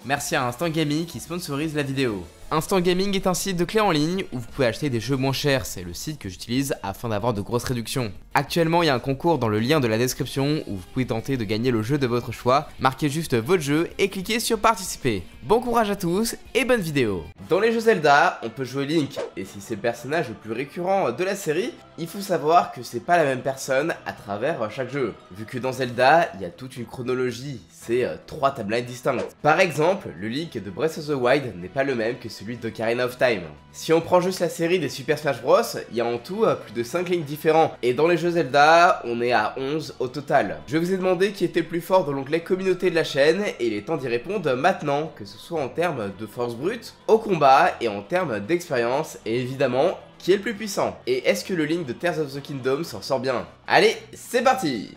Merci à Instant Gaming qui sponsorise la vidéo. Instant Gaming est un site de clés en ligne où vous pouvez acheter des jeux moins chers, c'est le site que j'utilise afin d'avoir de grosses réductions. Actuellement il y a un concours dans le lien de la description où vous pouvez tenter de gagner le jeu de votre choix, marquez juste votre jeu et cliquez sur participer. Bon courage à tous et bonne vidéo. Dans les jeux Zelda, on peut jouer Link, et si c'est le personnage le plus récurrent de la série, il faut savoir que c'est pas la même personne à travers chaque jeu. Vu que dans Zelda, il y a toute une chronologie, c'est 3 timelines distinctes. Par exemple, le Link de Breath of the Wild n'est pas le même que celui de Ocarina of Time. Si on prend juste la série des Super Smash Bros, il y a en tout plus de 5 Links différents, et dans les jeux Zelda, on est à 11 au total. Je vous ai demandé qui était le plus fort dans l'onglet communauté de la chaîne, et il est temps d'y répondre maintenant, que ce soit en termes de force brute, au combat, et en termes d'expérience, et évidemment, qui est le plus puissant? Et est-ce que le Link de Tears of the Kingdom s'en sort bien? Allez, c'est parti!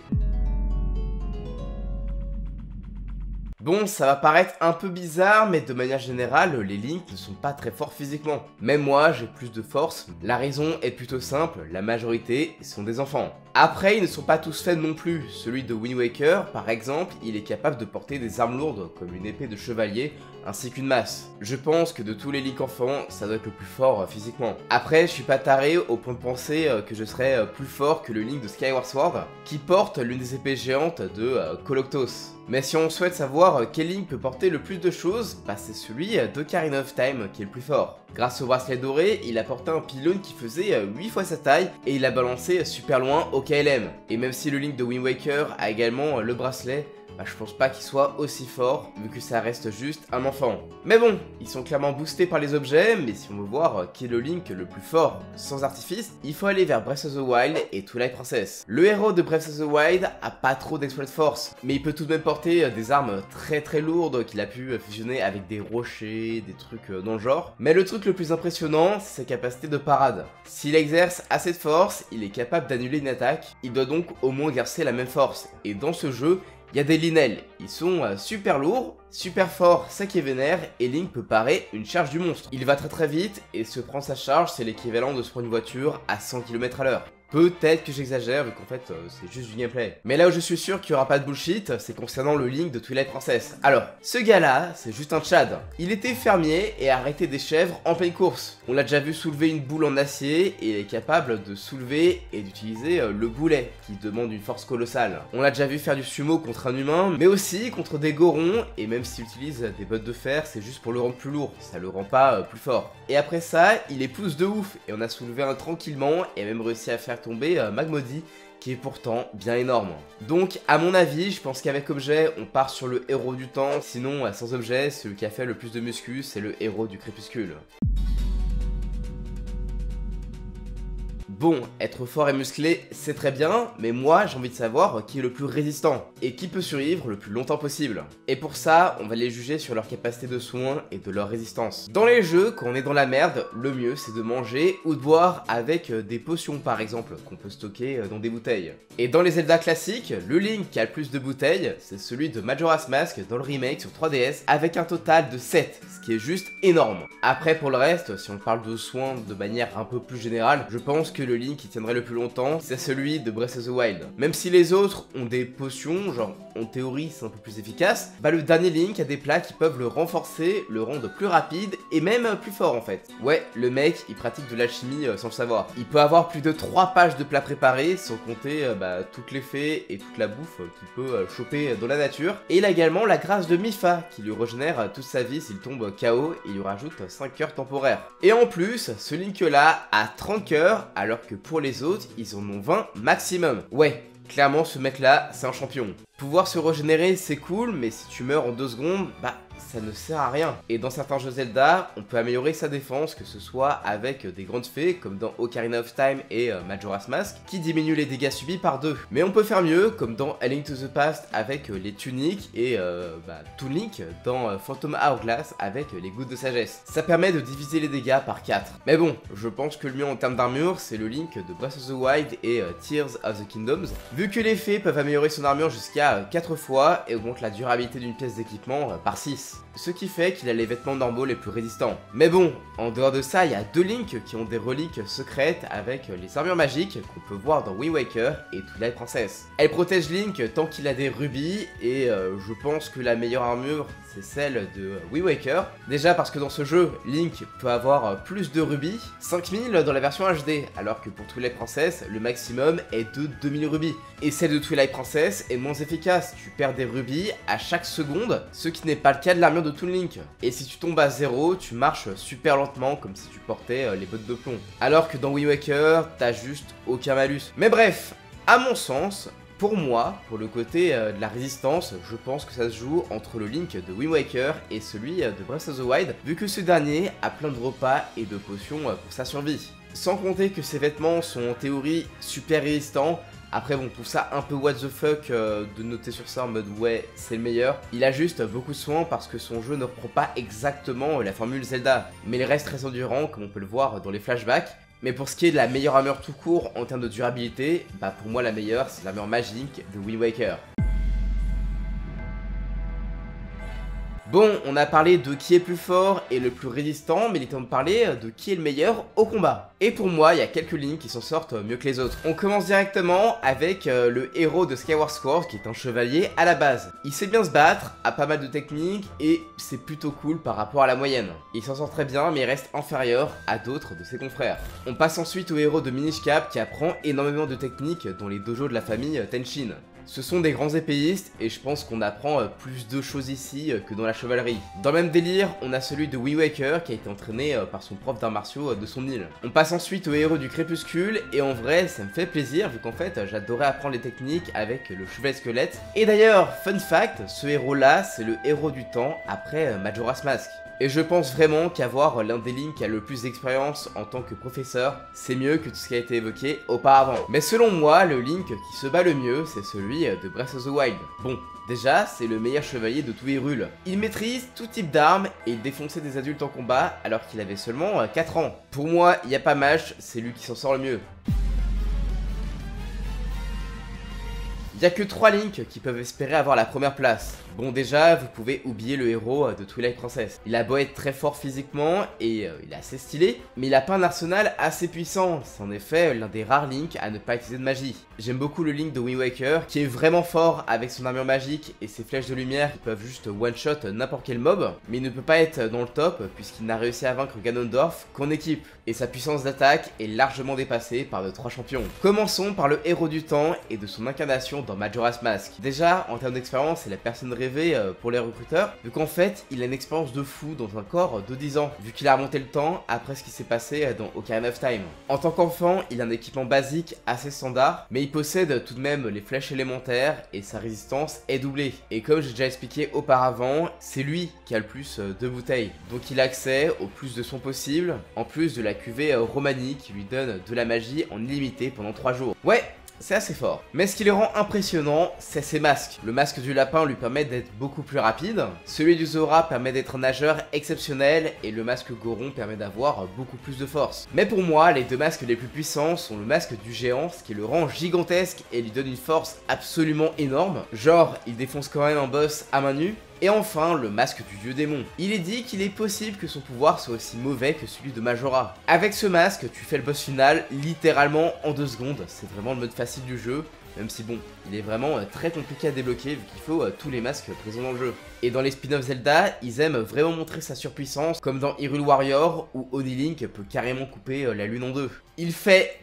Bon, ça va paraître un peu bizarre, mais de manière générale, les Links ne sont pas très forts physiquement. Même moi, j'ai plus de force. La raison est plutôt simple, la majorité sont des enfants. Après, ils ne sont pas tous faibles non plus. Celui de Wind Waker, par exemple, il est capable de porter des armes lourdes, comme une épée de chevalier, ainsi qu'une masse. Je pense que de tous les Link enfants, ça doit être le plus fort physiquement. Après, je suis pas taré au point de penser que je serais plus fort que le Link de Skyward Sword, qui porte l'une des épées géantes de Koloktos. Mais si on souhaite savoir quel Link peut porter le plus de choses, bah c'est celui d'Ocarina of Time qui est le plus fort. Grâce au bracelet doré, il a porté un pylône qui faisait 8 fois sa taille et il a balancé super loin au KLM. Et même si le Link de Wind Waker a également le bracelet, bah je pense pas qu'il soit aussi fort, vu que ça reste juste un enfant. Mais bon, ils sont clairement boostés par les objets, mais si on veut voir qui est le Link le plus fort sans artifice, il faut aller vers Breath of the Wild et Twilight Princess. Le héros de Breath of the Wild a pas trop d'exploits de force, mais il peut tout de même porter des armes très lourdes qu'il a pu fusionner avec des rochers, des trucs dans le genre. Mais le truc le plus impressionnant, c'est sa capacité de parade. S'il exerce assez de force, il est capable d'annuler une attaque, il doit donc au moins exercer la même force. Et dans ce jeu, il y a des Linel, ils sont super lourds, super forts, ça qui est vénère, et Link peut parer une charge du monstre. Il va très vite, et se prendre sa charge, c'est l'équivalent de se prendre une voiture à 100 km/h. Peut-être que j'exagère vu qu'en fait c'est juste du gameplay. Mais là où je suis sûr qu'il n'y aura pas de bullshit, c'est concernant le Link de Twilight Princess. Alors, ce gars-là, c'est juste un Tchad. Il était fermier et arrêtait des chèvres en pleine course. On l'a déjà vu soulever une boule en acier et il est capable de soulever et d'utiliser le boulet qui demande une force colossale. On l'a déjà vu faire du sumo contre un humain, mais aussi contre des gorons, et même s'il utilise des bottes de fer, c'est juste pour le rendre plus lourd, ça le rend pas plus fort. Et après ça, il est pousse de ouf et on a soulevé un tranquillement et même réussi à faire tomber Magmodi, qui est pourtant bien énorme. Donc à mon avis, je pense qu'avec objet, on part sur le héros du temps, sinon sans objet, celui qui a fait le plus de muscu, c'est le héros du crépuscule. Bon, être fort et musclé, c'est très bien, mais moi j'ai envie de savoir qui est le plus résistant, et qui peut survivre le plus longtemps possible. Et pour ça, on va les juger sur leur capacité de soin et de leur résistance. Dans les jeux, quand on est dans la merde, le mieux c'est de manger ou de boire avec des potions par exemple, qu'on peut stocker dans des bouteilles. Et dans les Zelda classiques, le Link qui a le plus de bouteilles, c'est celui de Majora's Mask dans le remake sur 3DS, avec un total de 7, ce qui est juste énorme. Après pour le reste, si on parle de soins de manière un peu plus générale, je pense que le Link qui tiendrait le plus longtemps, c'est celui de Breath of the Wild. Même si les autres ont des potions, genre en théorie c'est un peu plus efficace, bah le dernier Link a des plats qui peuvent le renforcer, le rendre plus rapide et même plus fort en fait. Ouais, le mec il pratique de l'alchimie sans le savoir. Il peut avoir plus de 3 pages de plats préparés, sans compter toutes les fées et toute la bouffe qu'il peut choper dans la nature. Et il a également la grâce de Mipha qui lui régénère toute sa vie s'il tombe KO et il lui rajoute 5 cœurs temporaires. Et en plus, ce Link là a 30 cœurs alors que pour les autres, ils en ont 20 maximum. Ouais, clairement ce mec là, c'est un champion. Pouvoir se régénérer, c'est cool, mais si tu meurs en 2 secondes, bah ça ne sert à rien. Et dans certains jeux Zelda, on peut améliorer sa défense, que ce soit avec des grandes fées, comme dans Ocarina of Time et Majora's Mask, qui diminuent les dégâts subis par 2. Mais on peut faire mieux, comme dans A Link to the Past avec les tuniques, et Toon Link dans Phantom Hourglass avec les gouttes de sagesse. Ça permet de diviser les dégâts par 4. Mais bon, je pense que le mieux en termes d'armure, c'est le Link de Breath of the Wild et Tears of the Kingdoms, vu que les fées peuvent améliorer son armure jusqu'à 4 fois et augmentent la durabilité d'une pièce d'équipement par 6. Ce qui fait qu'il a les vêtements normaux les plus résistants. Mais bon, en dehors de ça, il y a 2 Link qui ont des reliques secrètes avec les armures magiques qu'on peut voir dans Wind Waker et Twilight Princess. Elles protègent Link tant qu'il a des rubis et je pense que la meilleure armure, c'est celle de Wind Waker. Déjà parce que dans ce jeu, Link peut avoir plus de rubis, 5000 dans la version HD, alors que pour Twilight Princess, le maximum est de 2000 rubis. Et celle de Twilight Princess est moins efficace, tu perds des rubis à chaque seconde, ce qui n'est pas le cas de l'armure de Toon Link. Et si tu tombes à 0, tu marches super lentement comme si tu portais les bottes de plomb. Alors que dans Wind Waker, t'as juste aucun malus. Mais bref, à mon sens, pour moi, pour le côté de la résistance, je pense que ça se joue entre le Link de Wind Waker et celui de Breath of the Wild, vu que ce dernier a plein de repas et de potions pour sa survie. Sans compter que ses vêtements sont en théorie super résistants. Après bon, pour ça un peu what the fuck de noter sur ça en mode ouais c'est le meilleur. Il a juste beaucoup de soin parce que son jeu ne reprend pas exactement la formule Zelda, mais il reste très endurant comme on peut le voir dans les flashbacks. Mais pour ce qui est de la meilleure armure tout court en termes de durabilité, bah pour moi la meilleure c'est l'armure magique de Wind Waker. Bon, on a parlé de qui est plus fort et le plus résistant, mais il est temps de parler de qui est le meilleur au combat. Et pour moi, il y a quelques lignes qui s'en sortent mieux que les autres. On commence directement avec le héros de Skyward Sword, qui est un chevalier à la base. Il sait bien se battre, a pas mal de techniques, et c'est plutôt cool par rapport à la moyenne. Il s'en sort très bien, mais il reste inférieur à d'autres de ses confrères. On passe ensuite au héros de Minish Cap, qui apprend énormément de techniques dans les dojos de la famille Tenshin. Ce sont des grands épéistes et je pense qu'on apprend plus de choses ici que dans la chevalerie. Dans le même délire, on a celui de Wind Waker qui a été entraîné par son prof d'arts martiaux de son île. On passe ensuite au héros du crépuscule et en vrai ça me fait plaisir vu qu'en fait j'adorais apprendre les techniques avec le chevalier squelette. Et d'ailleurs, fun fact, ce héros là c'est le héros du temps après Majora's Mask. Et je pense vraiment qu'avoir l'un des Link qui a le plus d'expérience en tant que professeur, c'est mieux que tout ce qui a été évoqué auparavant. Mais selon moi, le Link qui se bat le mieux, c'est celui de Breath of the Wild. Bon, déjà, c'est le meilleur chevalier de tout Hyrule. Il maîtrise tout type d'armes et il défonçait des adultes en combat alors qu'il avait seulement 4 ans. Pour moi, il n'y a pas match, c'est lui qui s'en sort le mieux. Il n'y a que 3 Link qui peuvent espérer avoir la première place. Bon déjà, vous pouvez oublier le héros de Twilight Princess. Il a beau être très fort physiquement et il est assez stylé, mais il a pas un arsenal assez puissant. C'est en effet l'un des rares Link à ne pas utiliser de magie. J'aime beaucoup le Link de Wind Waker, qui est vraiment fort avec son armure magique et ses flèches de lumière qui peuvent juste one-shot n'importe quel mob, mais il ne peut pas être dans le top puisqu'il n'a réussi à vaincre Ganondorf qu'en équipe, et sa puissance d'attaque est largement dépassée par de 3 champions. Commençons par le héros du temps et de son incarnation dans Majora's Mask. Déjà, en termes d'expérience, c'est la personne rêvée pour les recruteurs, vu qu'en fait, il a une expérience de fou dans un corps de 10 ans, vu qu'il a remonté le temps après ce qui s'est passé dans Ocarina of Time. En tant qu'enfant, il a un équipement basique assez standard, mais il possède tout de même les flèches élémentaires et sa résistance est doublée. Et comme j'ai déjà expliqué auparavant, c'est lui qui a le plus de bouteilles, donc il a accès au plus de son possible, en plus de la cuvée Romani qui lui donne de la magie en illimité pendant 3 jours. Ouais, c'est assez fort. Mais ce qui le rend impressionnant, c'est ses masques. Le masque du lapin lui permet d'être beaucoup plus rapide, celui du Zora permet d'être un nageur exceptionnel, et le masque Goron permet d'avoir beaucoup plus de force. Mais pour moi, les 2 masques les plus puissants sont le masque du géant, ce qui le rend gigantesque et lui donne une force absolument énorme. Genre, il défonce quand même un boss à main nue. Et enfin, le masque du dieu démon. Il est dit qu'il est possible que son pouvoir soit aussi mauvais que celui de Majora. Avec ce masque, tu fais le boss final littéralement en 2 secondes. C'est vraiment le mode facile du jeu, même si bon, il est vraiment très compliqué à débloquer vu qu'il faut tous les masques présents dans le jeu. Et dans les spin-off Zelda, ils aiment vraiment montrer sa surpuissance, comme dans Hyrule Warrior, où Oni Link peut carrément couper la lune en 2. Il fait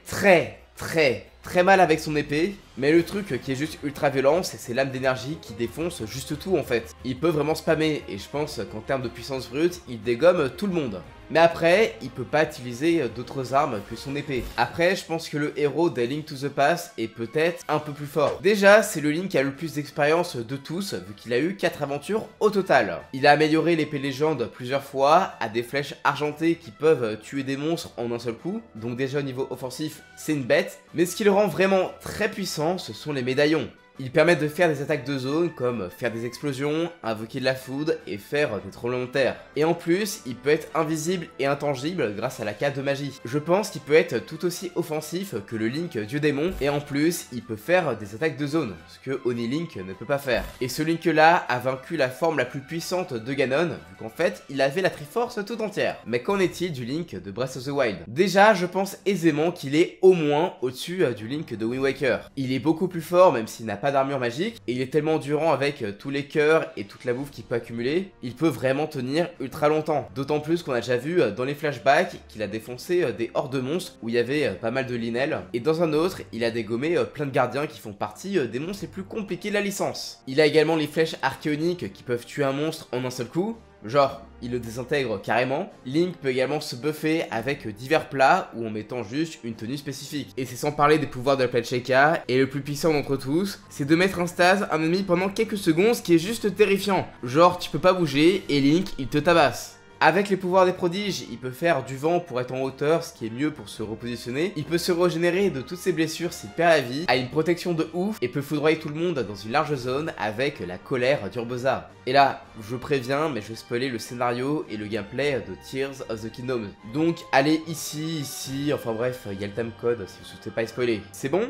très mal avec son épée, mais le truc qui est juste ultra violent, c'est ses lames d'énergie qui défoncent juste tout en fait. Il peut vraiment spammer, et je pense qu'en termes de puissance brute, il dégomme tout le monde. Mais après, il peut pas utiliser d'autres armes que son épée. Après, je pense que le héros des Link to the Past est peut-être un peu plus fort. Déjà, c'est le Link qui a le plus d'expérience de tous, vu qu'il a eu 4 aventures au total. Il a amélioré l'épée légende plusieurs fois, a des flèches argentées qui peuvent tuer des monstres en un seul coup, donc déjà au niveau offensif, c'est une bête. Mais ce qui le rend vraiment très puissant, ce sont les médaillons. Ils permettent de faire des attaques de zone comme faire des explosions, invoquer de la foudre et faire des tremblements de terre. Et en plus, il peut être invisible et intangible grâce à la cape de magie. Je pense qu'il peut être tout aussi offensif que le Link dieu démon, et en plus, il peut faire des attaques de zone, ce que Oni Link ne peut pas faire. Et ce Link là a vaincu la forme la plus puissante de Ganon, vu qu'en fait, il avait la Triforce tout entière. Mais qu'en est-il du Link de Breath of the Wild? Déjà, je pense aisément qu'il est au moins au-dessus du Link de Wind Waker. Il est beaucoup plus fort même s'il n'a pas pas d'armure magique, et il est tellement endurant avec tous les cœurs et toute la bouffe qu'il peut accumuler, il peut vraiment tenir ultra longtemps. D'autant plus qu'on a déjà vu dans les flashbacks qu'il a défoncé des hordes de monstres où il y avait pas mal de linel, et dans un autre, il a dégommé plein de gardiens qui font partie des monstres les plus compliqués de la licence. Il a également les flèches archéoniques qui peuvent tuer un monstre en un seul coup. Genre, il le désintègre carrément. Link peut également se buffer avec divers plats ou en mettant juste une tenue spécifique. Et c'est sans parler des pouvoirs de la plate Sheikah, et le plus puissant d'entre tous, c'est de mettre un stase un ennemi pendant quelques secondes, ce qui est juste terrifiant. Genre, tu peux pas bouger et Link, il te tabasse. Avec les pouvoirs des prodiges, il peut faire du vent pour être en hauteur, ce qui est mieux pour se repositionner. Il peut se régénérer de toutes ses blessures s'il perd la vie, a une protection de ouf et peut foudroyer tout le monde dans une large zone avec la colère d'Urbosa. Et là, je préviens, mais je vais spoiler le scénario et le gameplay de Tears of the Kingdom. Donc allez ici, enfin bref, il y a le timecode si vous souhaitez pas spoiler. C'est bon?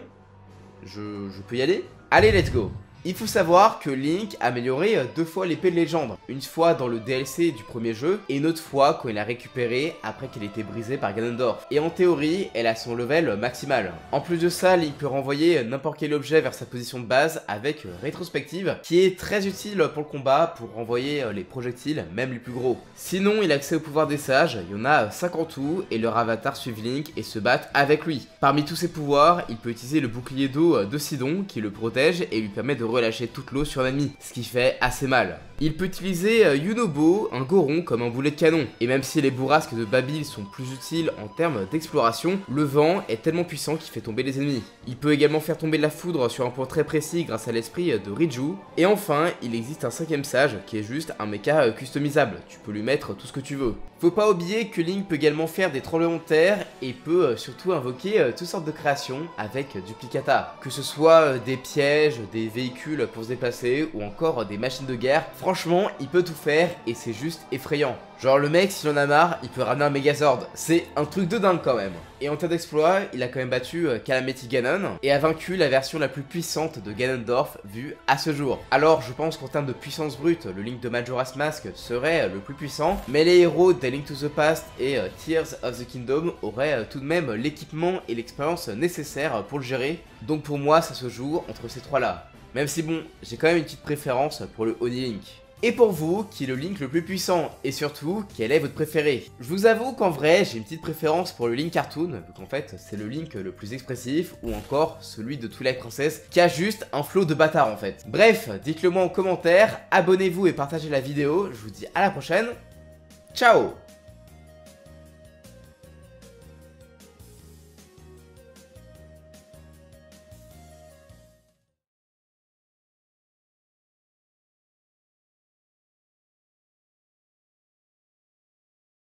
Je peux y aller? Allez, let's go! Il faut savoir que Link a amélioré 2 fois l'épée de légende, une fois dans le DLC du premier jeu et une autre fois quand il l'a récupérée après qu'elle ait été brisée par Ganondorf. Et en théorie, elle a son level maximal. En plus de ça, Link peut renvoyer n'importe quel objet vers sa position de base avec rétrospective, qui est très utile pour le combat pour renvoyer les projectiles, même les plus gros. Sinon, il a accès au pouvoir des sages, il y en a 5 en tout, et leur avatar suivent Link et se battent avec lui. Parmi tous ses pouvoirs, il peut utiliser le bouclier d'eau de Sidon qui le protège et lui permet de relâcher toute l'eau sur l'ennemi, ce qui fait assez mal. Il peut utiliser Yunobo, un goron, comme un boulet de canon. Et même si les bourrasques de Babil sont plus utiles en termes d'exploration, le vent est tellement puissant qu'il fait tomber les ennemis. Il peut également faire tomber de la foudre sur un point très précis grâce à l'esprit de Riju. Et enfin, il existe un 5ème sage qui est juste un mecha customisable. Tu peux lui mettre tout ce que tu veux. Faut pas oublier que Link peut également faire des tremblements de terre et peut surtout invoquer toutes sortes de créations avec Duplicata. Que ce soit des pièges, des véhicules pour se déplacer ou encore des machines de guerre. Franchement, il peut tout faire et c'est juste effrayant. Genre le mec, s'il en a marre, il peut ramener un Megazord. C'est un truc de dingue quand même. Et en termes d'exploit, il a quand même battu Calamity Ganon et a vaincu la version la plus puissante de Ganondorf vue à ce jour. Alors je pense qu'en termes de puissance brute, le Link de Majora's Mask serait le plus puissant, mais les héros de Link to the Past et Tears of the Kingdom auraient tout de même l'équipement et l'expérience nécessaires pour le gérer. Donc pour moi, ça se joue entre ces trois-là. Même si bon, j'ai quand même une petite préférence pour le Oni Link. Et pour vous, qui est le Link le plus puissant? Et surtout, quel est votre préféré? Je vous avoue qu'en vrai, j'ai une petite préférence pour le Link Cartoon, vu qu'en fait, c'est le Link le plus expressif, ou encore celui de Twilight Princess, qui a juste un flow de bâtard en fait. Bref, dites-le moi en commentaire, abonnez-vous et partagez la vidéo, je vous dis à la prochaine, ciao!